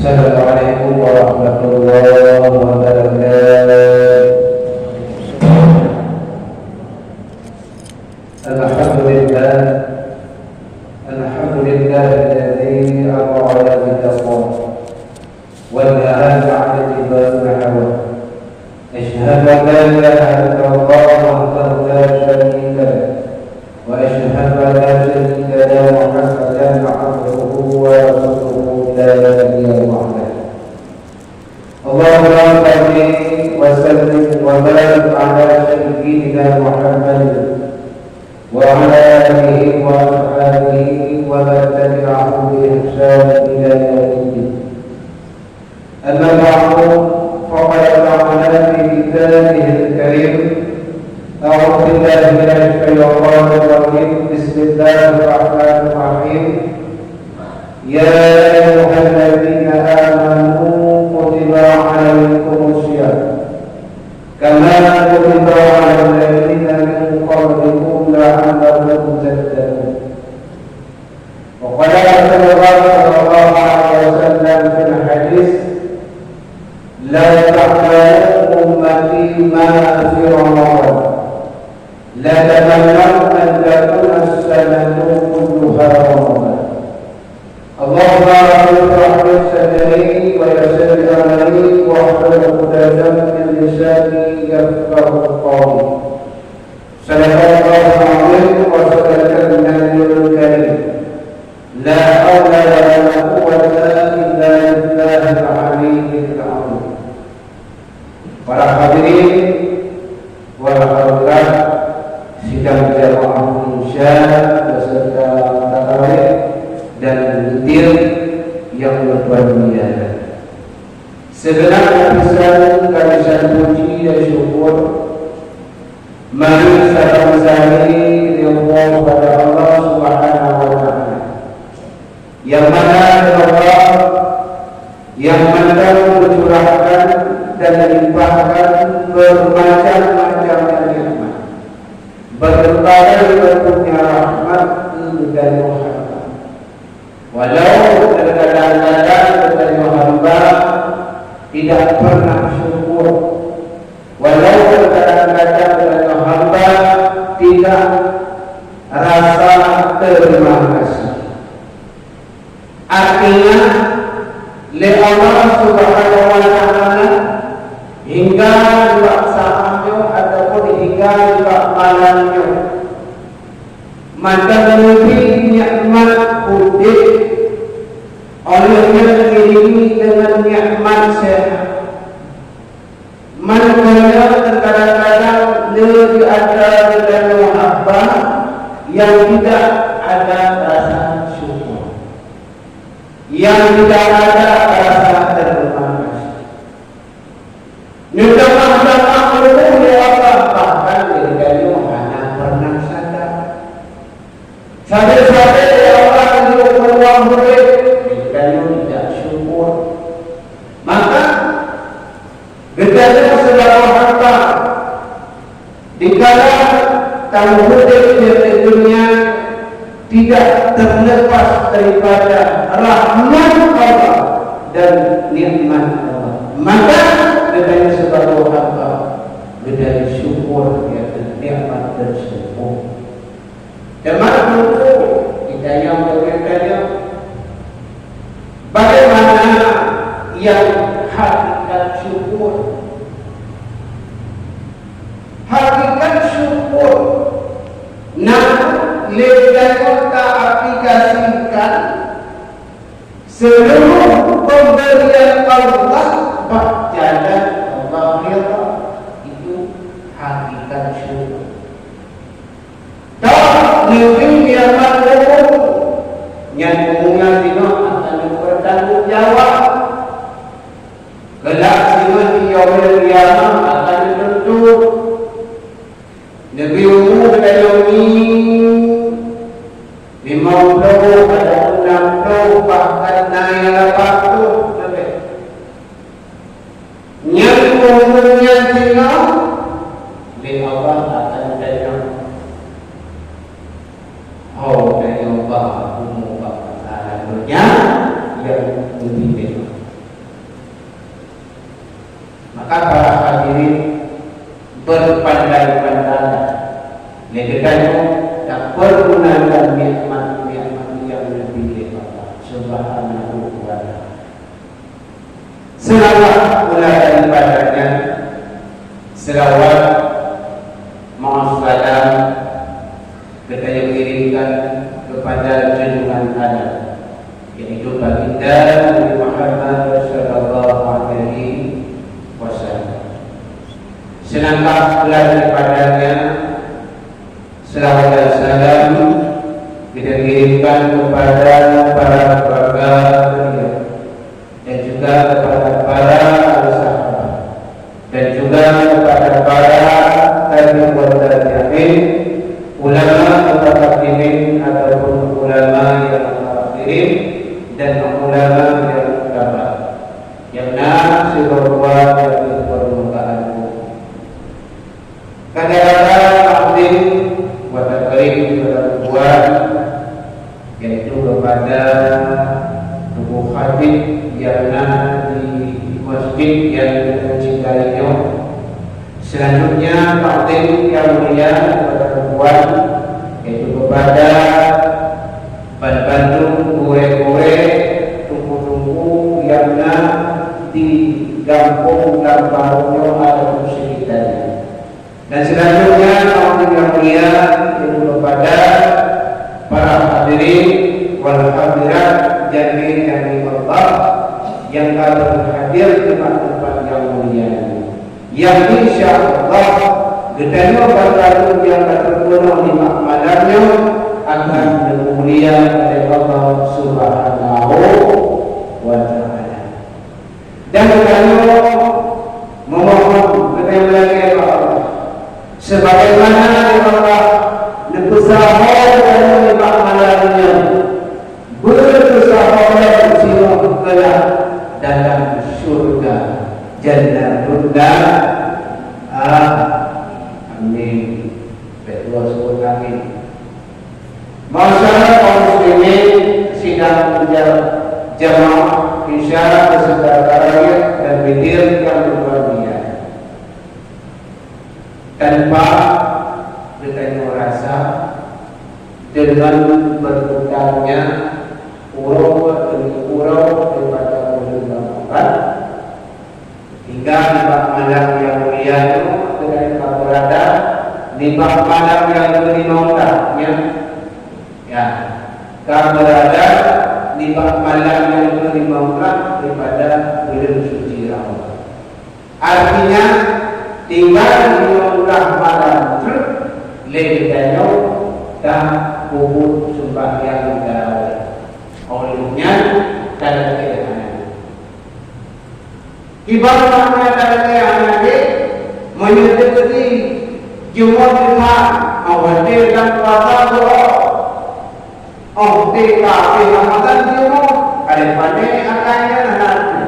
Assalamualaikum warahmatullahi wabarakatuh. Alhamdulillah, alhamdulillah alladzi amara bitaqwa wa nahaa 'anil hawa. Asyhadu an la ilaha illallah wahdahu la syarika lahu wa asyhadu anna sayyidana Muhammadan 'abduhu wa rasuluhu la nabiyya ba'dahu. Allahumma salli wa sallim wa barik ala sayyidina Muhammad wa ala alihi wa ashabihi wa man tabi'ahum bi ihsan ila yaumiddin. Amma ba'du, faqad ta'ala fi kitabihil karim. A'udzu billahi minasy syaithanir rajim. Bismillahir rahmanir rahim. Ya ayyuhalladzina amanu kutiba 'alaikumus syiyam kama kutiba 'alal ladzina min qablikum la'allakum tattaqun. Wa qala Rasulullah sallallahu alaihi wasallam fil hadis la ta'lamu ummati ma fi ramadan la tamannaw an takuna as-sanatu kulluha ramadan. Allahumma rabbil sadri wa yassir amri wa hlul 'uqdatam min lisani yafqahu qawli. Sallallahu alaihi wa sallam nabiyul karim. La hawla wa la quwwata illa billahil aliyyil azim. Para hadirin wal hadirat sidang jamaah insya beserta tarawih dan witir yang berbahagia. Segenap kalisan puji dan syukur mari sama-sama Allah pada Allah Subhanahu wa taala. Yang mana Allah yang mandang mencurahkan dan melimpahkan bermacam-macam nikmat, berbagai bentuknya rahmat dan rahmat. Walau kadang-kadang bertanya hamba tidak pernah syukur, walau kadang-kadang bertanya hamba tidak rasa terima kasih. Artinya oleh Allah Subhanahu wa taala hingga di saatnya ataupun hingga di malamnya maka lebih nikmat putih olehnya diiringi dengan nikmat sehat. Manakala kadang-kadang lebih ada dan muhabbah yang tidak ada rasa syukur, yang tidak ada rasa terima kasih. Nyudah-nyudah melukuh Allah bahkan dari hanya pernah sadar. Sampai-sampai orang untuk meluang murid dan tidak syukur, maka gedanya sebagai harta dikala tamu murid di dunia tidak terlepas daripada rahmat Allah dan nikmat Allah, maka gedanya sebagai harta gedanya syukur yaitu nikmat dan syukur. Jemaah itu kita yang bertanya bagaimana yang hakikat syukur. Hakikat syukur lebih kita aplikasikan seluruh pemberian Allah jalan Allah itu hakikat syukur. Lebih dia maklum yang umumnya dino akan bertanggung jawab. Kelak dino di yaumil qiyamah akan dituntut. Nabi umum kayomi 50 ada 60 bahkan naik 80 yang umumnya dino di Allah akan tanya. Oh, dari Allah umum yang lebih selawat pula daripadanya, selawat ma'assalam kita yang kirimkan kepada junjungan Adam, yaitu baginda Nabi Muhammad sallallahu alaihi wasallam. Selangkah pula daripadanya selawat dan salam kita kirimkan kepada para keluarga beliau dan juga kepada para sahabat dan juga kepada para tabi'in wa tabi'in, ulama mutaqaddimin ataupun ulama yang mutaakhirin dan ulama yang ulama yang sebuah yang di permukaan bumi. Kadang-kadang takdim wa takrim berbuat yaitu kepada tubuh khatib yang di masjid yang mencintainya. Selanjutnya takdim yang mulia kepada perempuan, yaitu kepada bantu kue-kue tungku-tungku yang di kampung kampungnya atau sekitarnya. Dan selanjutnya takdim yang mulia yaitu kepada para hadirin wal hadirat jami'an Allah yang akan hadir di tempat yang mulia ini, yang insyaallah gedanya bakal yang terpenuh di malamnya akan dimuliakan oleh Allah Subhanahu wa taala. Dan gedanya memohon kepada Allah sebagaimana Allah berusaha dalam malamnya berusaha bersama kelak dalam surga Jannatullah. Amin. Betul sebut amin. Masyarakat kaum muslimin sidang jamaah isya beserta tarawih dan witir yang berbahagia. Tanpa kita merasa dengan berputarnya urau demi urau daripada bulan hingga di malam yang mulia itu kita berada di malam yang berinontahnya, ya, kita berada di malam yang berinontah daripada bulan suci Ramadan. Artinya tinggal di malam itu lebihnya dan kubur sembahyang tarawih. Olehnya dalam keadaan ibaratnya dalam keadaan menyedekati Jumat Jumat awal dan puasa doa. Oh, tidak Ramadan Jumat ada pada akannya nanti.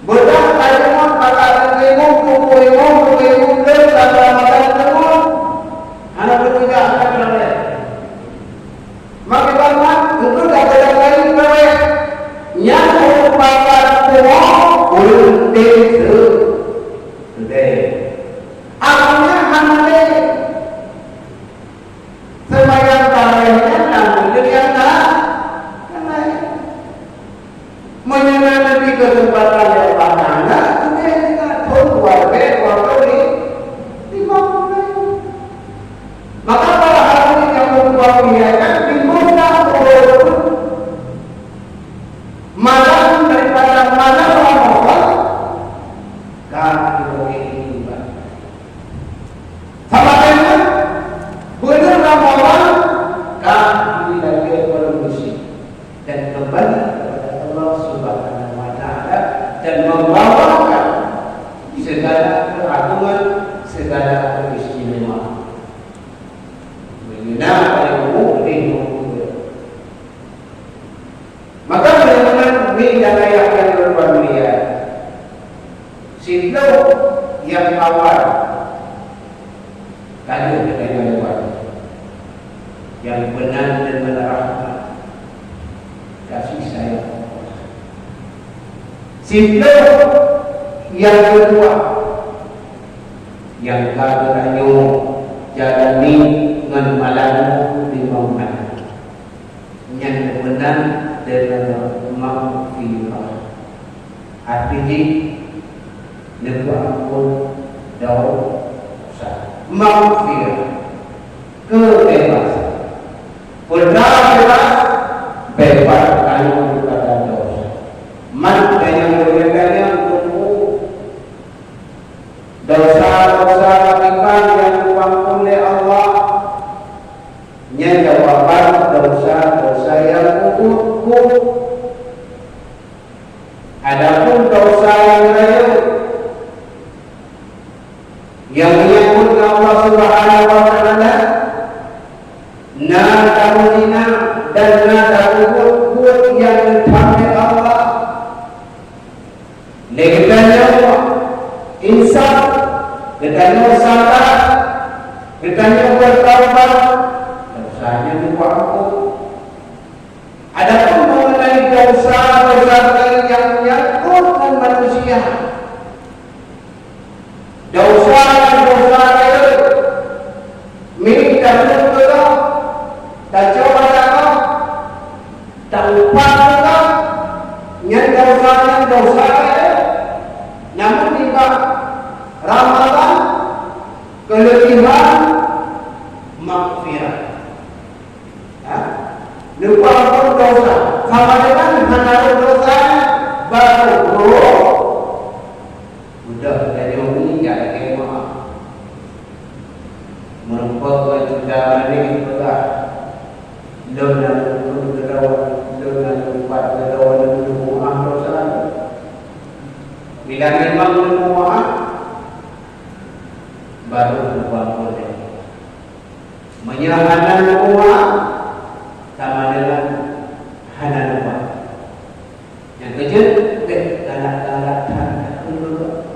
Betul Jumat pada ilmu kubu dalam Ramadan Jumat. Anak bekerja akan berada. Maka banyak untuk dapat lain berada. Yang merupakan semua untuk today. Akhirnya hanya sembahyang tarawihnya namun yang menyenangi kesempatan yang mana kita tahu warga di maka para hadirin yang berbahagia diminta untuk malam daripada malam Ramadan kami ini sama dengan bulan Ramadan kami lagi bermisi dan kembali kepada Allah Subhanahu wa taala dan membawakan segala keagungan, segala keistimewaan. Maka benar-benar dan ayat yang berbahagia silau yang awal tadi kita lewat yang benar dan rahmat kasih sayang silau yang kedua yang karenanya jalani dengan malammu di mana yang benar dengan maghfirah artinya nebuah pun dosa maghfirah kebebasan bebas bebas daripada dosa man yang berbedanya untuk dosa-dosa iman yang diampuni oleh Allah nya jawaban dosa-dosa yang hukum. Adapun dosa yang lain yang menyangkut Allah Subhanahu wa taala na tamunina dan na taubut yang ditamai Allah leganya insaf leganya sabar leganya bertaubat dosanya diampuni. Adapun mengenai dosa-dosa yang menyangkut dengan manusia, dosa lain milik dahulu kau, tak coba tak lupa kau, yang dosa lain, namun jika Ramadan kelebihan maghfirah. Lupa pun dosa sama dengan menaruh dosa baru udah dari ini gak ada maaf merupakan sudah ini betul dan lupa maaf dosa bila memang maaf baru lupa boleh menyerahkan maaf sama dengan hana lupa. Yang kejut, galak-galak tak dulu.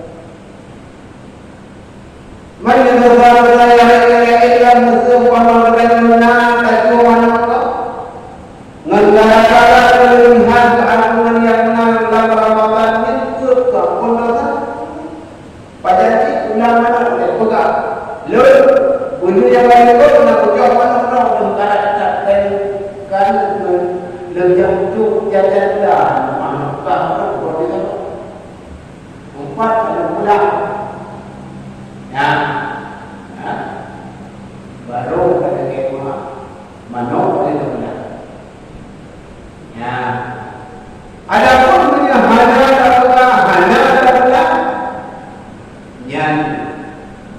Mana dosa yang musuh pemahaman tak cuma apa. Galak-galak melihat keagungan yang dalam Ramadan itu kau dosa. Pada ulama oleh pegang. Lalu bunyi yang lain itu nak ucap mana orang galak kan lejang tu jajan dah maka buat itu empat bulan ya baru pada kemah manok itu bulan ya adapun punya hana yang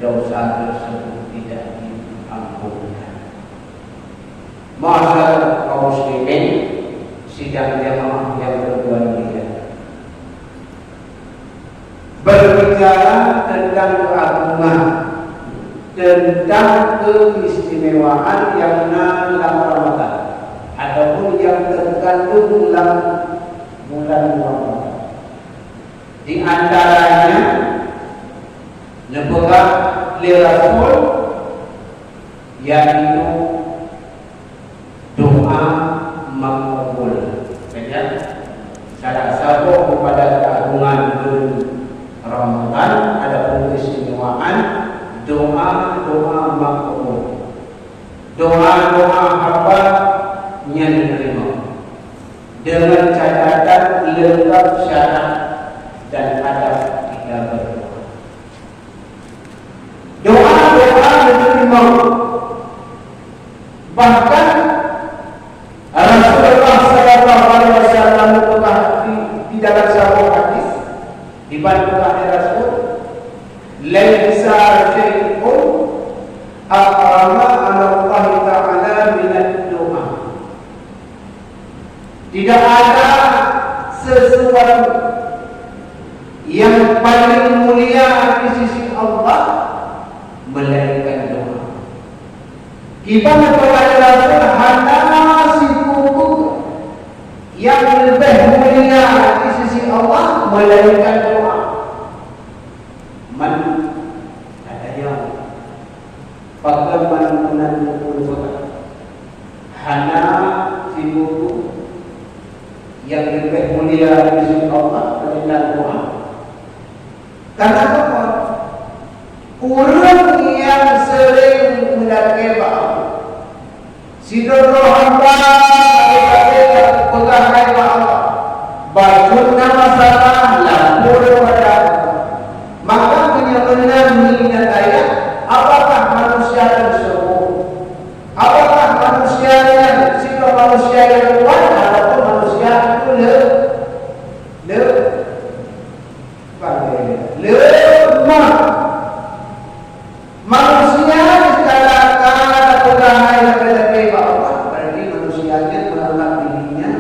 dosa tersebut tidak diampunkan. Masa kaum muslimin sidang jamaah yang berbahagia berbicara tentang keagungan, tentang keistimewaan yang dalam Ramadan ataupun yang terkandung dalam bulan Ramadan. Di antaranya nebak Rasul yaitu doa makbul. Salah satu kepada keagungan Ramadan ada keistimewaan doa makbul. Doa hamba yang diterima dengan catatan lengkap syarat dan adab kita berdoa. Doa diterima. Bahkan Rasulullah sallallahu alaihi wasallam di dalam sebuah hadis di bantu Rasul, "Laisa syai'un aqrama 'ala Allah Ta'ala min ad-du'a." Tidak ada sesuatu yang paling mulia di sisi Allah melainkan doa. Gimana kepada Rasul hana sibuku yang lebih mulia di sisi Allah melainkan doa. Man ada yang bagaimana menanggungkan doa hana sibuku yang lebih mulia di sisi Allah melainkan doa. Karena apa? Orang yang sering mendakwa sidono hamba kita pegang Allah bajuna masalah takut kepada Allah, maka benar-benar mengingat ayat, apakah manusia tersebut? Apakah manusia yang sikap manusia yang kuat ataupun manusia itu lemah? Manusia dikatakan pegangan yang berlebih Allah, berarti manusianya menganggap dirinya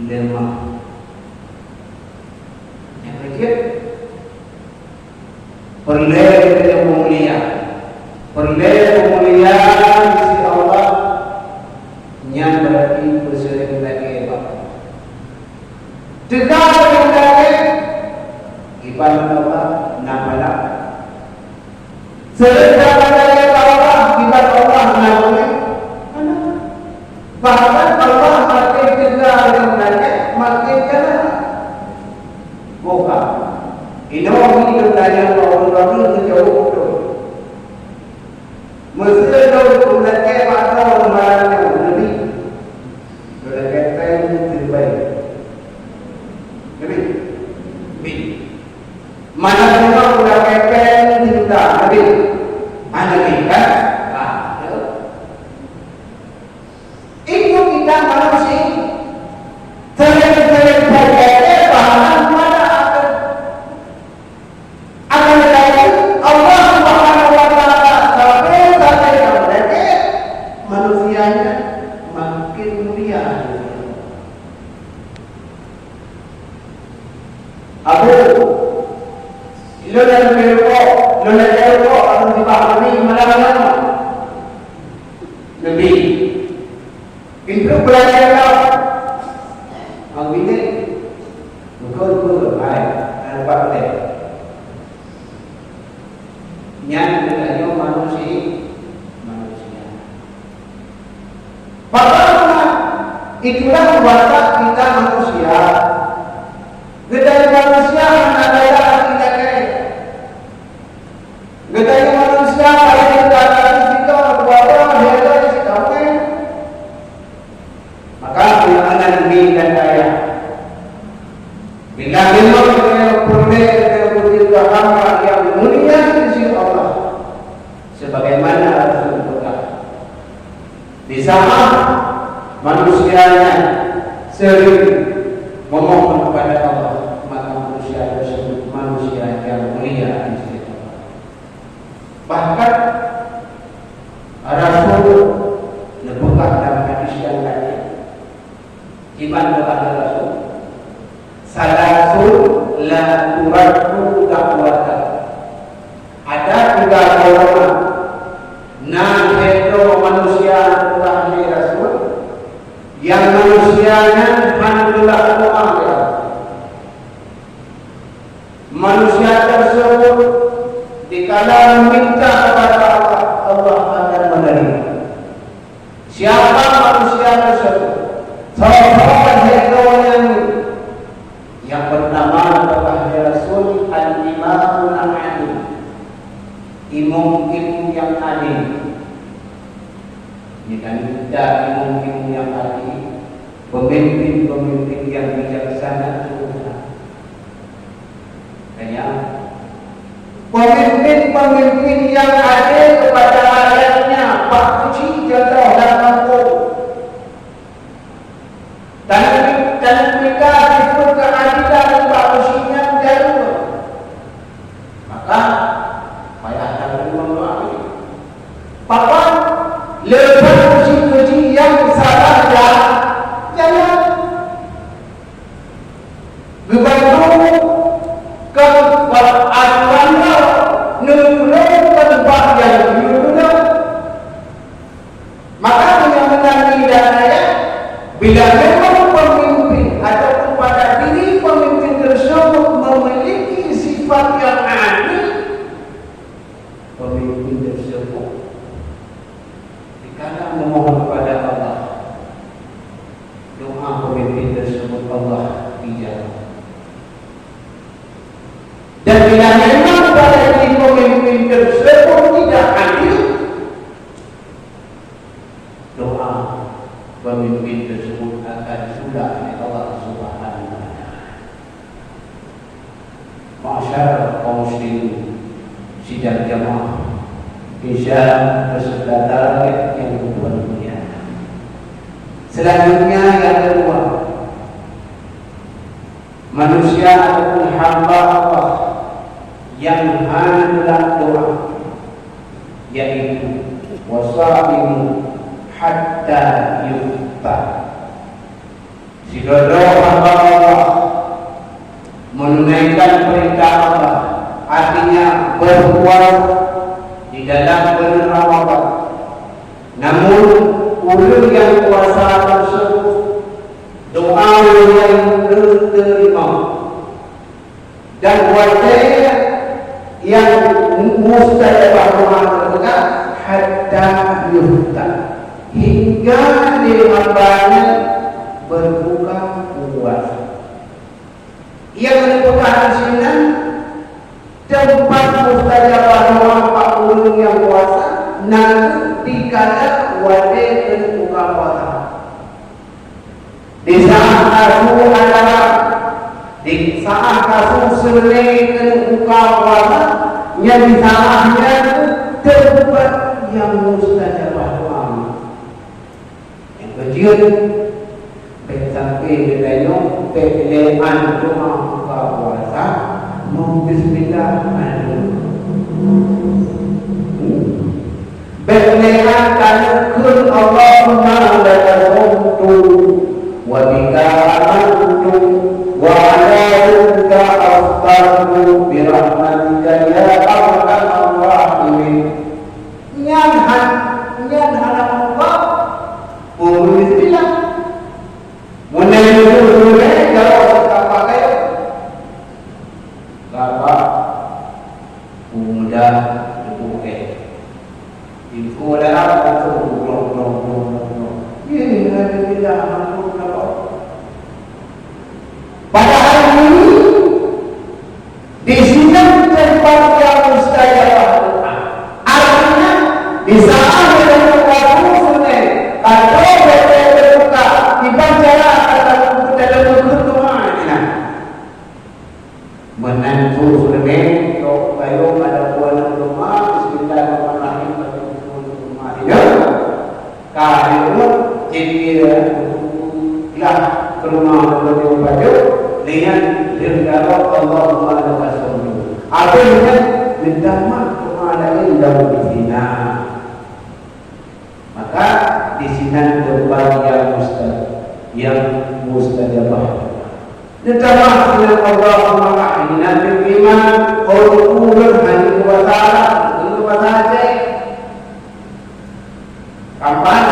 lemah. Yang ketiga, perlu mulia, kemuliaan sisi Allah yang berarti bersering lagi Allah. Tegak lagi ibadah Allah namanya. Sedang lagi Allah ibadah Allah namanya. Bahkan Allah makin tegak lagi makin kena. Bukan. Ini orang dari orang jauh tu. Mesti jauh lagi pada orang yang lebih berkaitan terbaik. Lebih. Mana orang berkaitan cinta lebih. Ada kan? Itu kita manusia. Sering-sering berkaitan bahan mana akan berkaitan Allah Subhanahu Wa Taala sampai manusianya makin mulia. Abu, lo nak berko, atau dipahami mana-mana lebih. Itu belajar ang bini, betul, ay, apa deh? Yang kita manusia. Bagaimana? Itulah watak kita manusia. Gedai manusia menandai kita kaya. Gedai manusia kalau kita kita berbuat hela di kamu. Maka anak dan kaya. Bila memang kita punya hamba yang mulia di sisi Allah, sebagaimana Rasul berkata, di sana manusianya sering memohon kepada Allah, maka manusia tersebut manusia yang mulia di sisi Allah. Bahkan Rasul membuka dalam hadis yang lain, iman kepada Rasul, salasul la turaddu da'watan. Ada 3 golongan nah itu manusia Tuhan Rasul yang manusianya alhamdulillah doa. Manusia tersebut dikala meminta kepada Allah, Allah akan menerima. Siapa manusia tersebut? Sahabat yang bernama Tuhan Rasul Al-Imamul Adil, imam yang adil. Ini kan kita imam yang adil, pemimpin yang bijaksana juga. Kaya pemimpin yang adil kepada rakyatnya, Pak Puji contoh dalam aku. Dan mereka disebut keadilan bagusnya jauh. Maka payah dalam memahami. Papa lepas puji-puji yang salah jangan bebantu ke aduannya nurul tempat yang dulu. Maka menyambutkan hidayah bila memang pemimpin ataupun pada diri pemimpin tersebut memiliki sifat yang adil, pemimpin tersebut dikala memohon kepada Allah, doa pemimpin tersebut Allah ijabah. Dan bila memang pada diri pemimpin tersebut tidak adil, doa pemimpin tersebut akan sudah oleh Allah Subhanahu wa Ta'ala. Masyarakat kaum muslimin sidang jamaah Isya bersebelah tarawih yang kedua. Selanjutnya yang kedua, manusia ataupun hamba Allah yang hendak doa, yaitu wasabimu hatta yufta. Jika doa hamba Allah menunaikan perintah Allah, artinya berbuat di dalam bulan Ramadan, namun ulul yang kuasa tersebut doa yang diterima dan wajah yang mustajabah doa tersebut hatta yuhta, hingga hambanya berbuka puasa. Yang merupakan di sini tempat mustajabah doa Pak Ulun yang kuasa nanti dikala wajah berbuka puasa. Di saat kasu adalah di saat kasu selai berbuka puasa, yang di saatnya tempat yang mustajabah doa. Yang kecil sampai ditengok pilihan doa buka puasa mau bismillah pilihan karena kun Allahumma lakasuntu wa bika amantu wa ala yudka aftartu birahmatika ya arhamar rahimin. Nyanhan Allah bismillah. Munai dulu kalau tak pakai apa mudah dibuka. Itu adalah satu blok. Ini ada tidak mampu apa. Pada hari ini di sini tempat yang mustajabah doa. Artinya di saat kita berdoa sunai atau berdoa dibaca menantu sunai kalau ada bulan rumah bismillahirrahmanirrahim rumah ini kalau jadi lah ke rumah beliau baju dengan dengan Allahumma lakasuntu artinya minta maaf kepada yang di sini. Maka di sini tempat yang mustajabah. Ditambah dengan Allahumma inna bil iman qawlul hadi wa ta'ala itu saja. Kapan?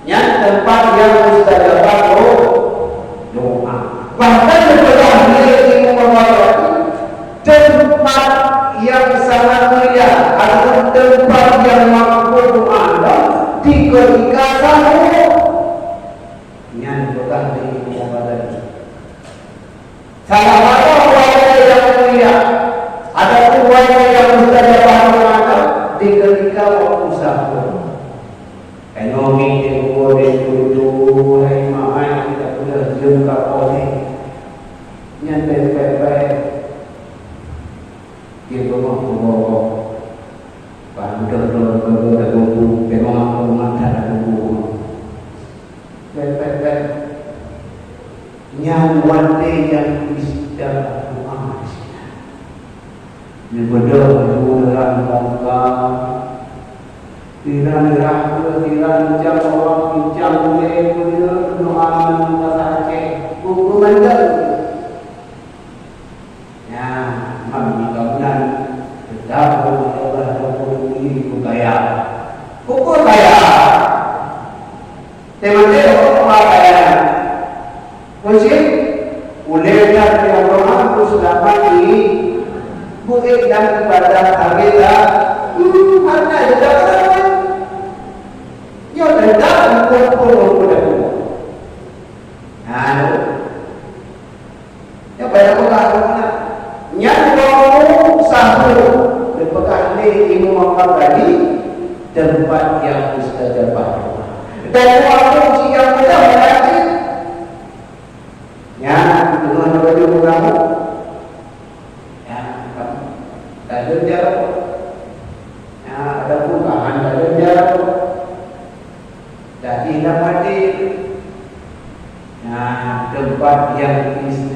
Yang tempat yang mustajabah doa. Bahkan setelah ini membawa tempat yang sangat mulia atau tempat yang makbul doa di ketika sahur yang bukan di ibadah. Salah satu wajah yang mulia ada wajah yang mustajabah doa di ketika waktu sahur. Ekonomi yang boleh dulu hai mahal kita boleh jengkak oleh nyantai baik-baik dia bawa bandel ada buku memang ada buku baik-baik nyawante yang bisa doa ini berdoa dalam bangka tiran jam orang bincang mulai doa masa cek buku mandal ya mami kabulan tetap Allah ini kaya teman-teman apa kaya kunci boleh dari orang terus dapat di bukan dan ibadah harga harga juga yo dah kumpul. Nah, ya banyak orang yang mau sahur berpegang ini ilmu apa tadi tempat yang mustajabah dan waktu yang mudah berarti ya dengan baju kamu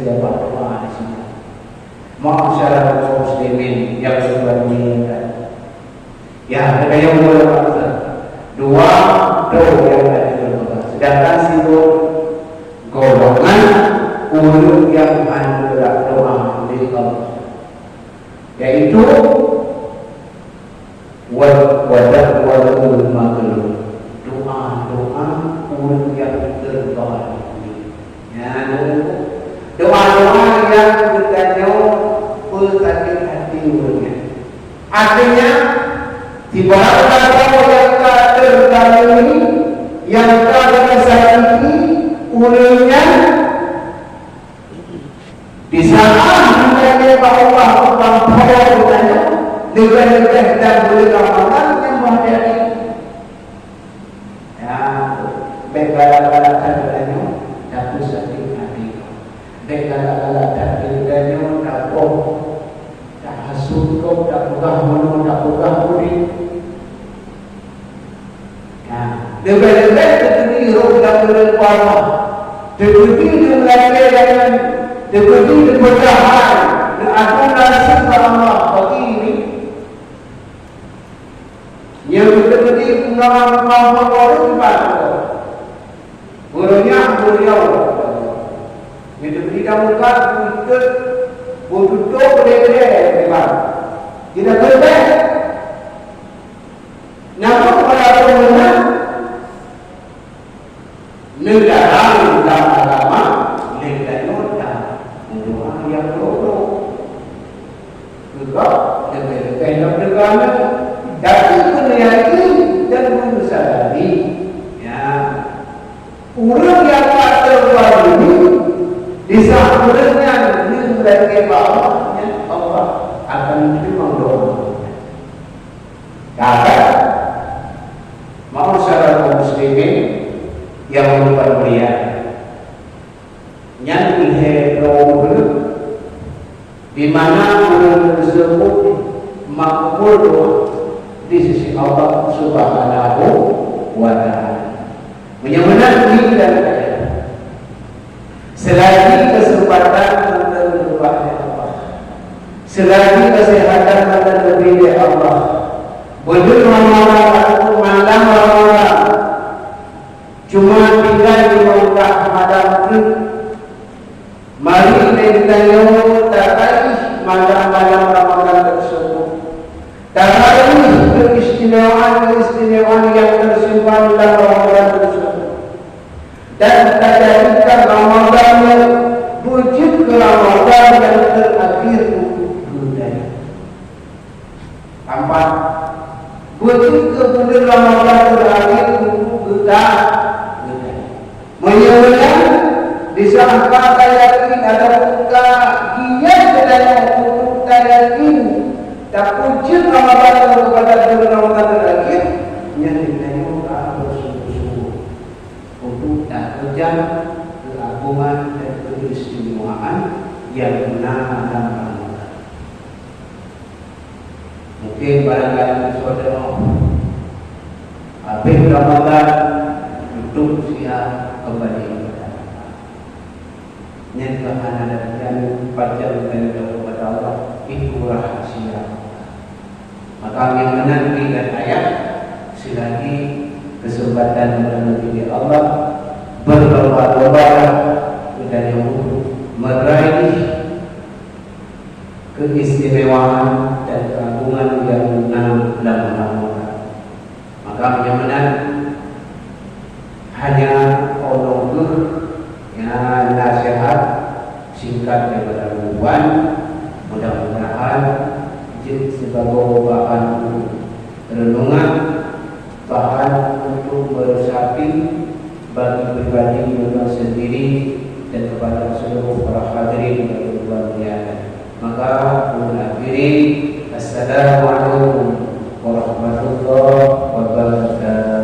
terjawab doa di sini. Masyarakat kaum muslimin yang berbahagia. Ya, ada yang boleh maksud dua doa yang tadi berdoa. Sedangkan situ golongan ulul yang adalah doa di Allah, yaitu wadah wadul maklum, doa ulul yang terbaik. Ya, doa yang bertanya sakit hati ululnya. Artinya di bawah yang terdahulu yang telah sakiti ululnya di saat menjadi Allah bertanya dengan dan berkata yang menjadi ya begala-galakan bertanya dapat sakit hati, begala-galakan bertanya dapat tak hasut kau, tak pegah murid. Lebih-lebih terjadi roh dan berkuasa, terjadi dengan terjadi keberkahan, aku nasib Allah bagi ini. Yang terjadi pengalaman Allah kepada gurunya beliau. Itu tidak muka kita butuh boleh tidak boleh. Namun pada umumnya negara dalam agama negara doa yang bodoh juga negara tapi menyakini dan menyesali ya orang yang tak terbaik ini di saat orangnya menjadi bawahnya Allah akan menerima doa. Kakak mau saudara muslimin yang bermulia yang dihidupkan di mana orang tersebut makbul doa di sisi Allah Subhanahu wa Ta'ala. Menyamakan diri dan kaya selagi kesempatan untuk berubahnya Allah, selagi kesehatan dan lebih Allah, betul malam cuma tinggal di Mekah malam itu. Mari kita takai malam-malam Ramadan tersebut. Takai keistimewaan yang tersimpan dalam Ramadan tersebut. Dan jadikan Ramadan yang wujud ke Ramadan yang terakhir budaya. Empat, wujud ke bulan Ramadan terakhir kita menyebutkan disangka yakin ada muka kiat dan muka yakin tak wujud Ramadan kepada bulan Ramadan terakhir yang dinilai muka bersungguh-sungguh untuk tak kerja keagungan dan keistimewaan yang benar dalam Ramadan. Mungkin barangkali saudara habis Ramadan duduk siap kembali kepada Allah. Nyatakan ada yang baca dan kepada Allah itu rahasia. Maka yang menanti dan ayat selagi kesempatan menuju Allah berlomba-lomba dan yang meraih keistimewaan dan keagungan yang benar dalam Ramadan. Maka yang benar hanya Allah yang nasihat singkat daripada Tuhan. Mudah-mudahan jadi sebagai bahan renungan, bahan untuk beresapi bagi pribadi kita sendiri dan kepada seluruh para hadirin yang berbahagia. Maka mengakhiri Assalamualaikum warahmatullahi wabarakatuh.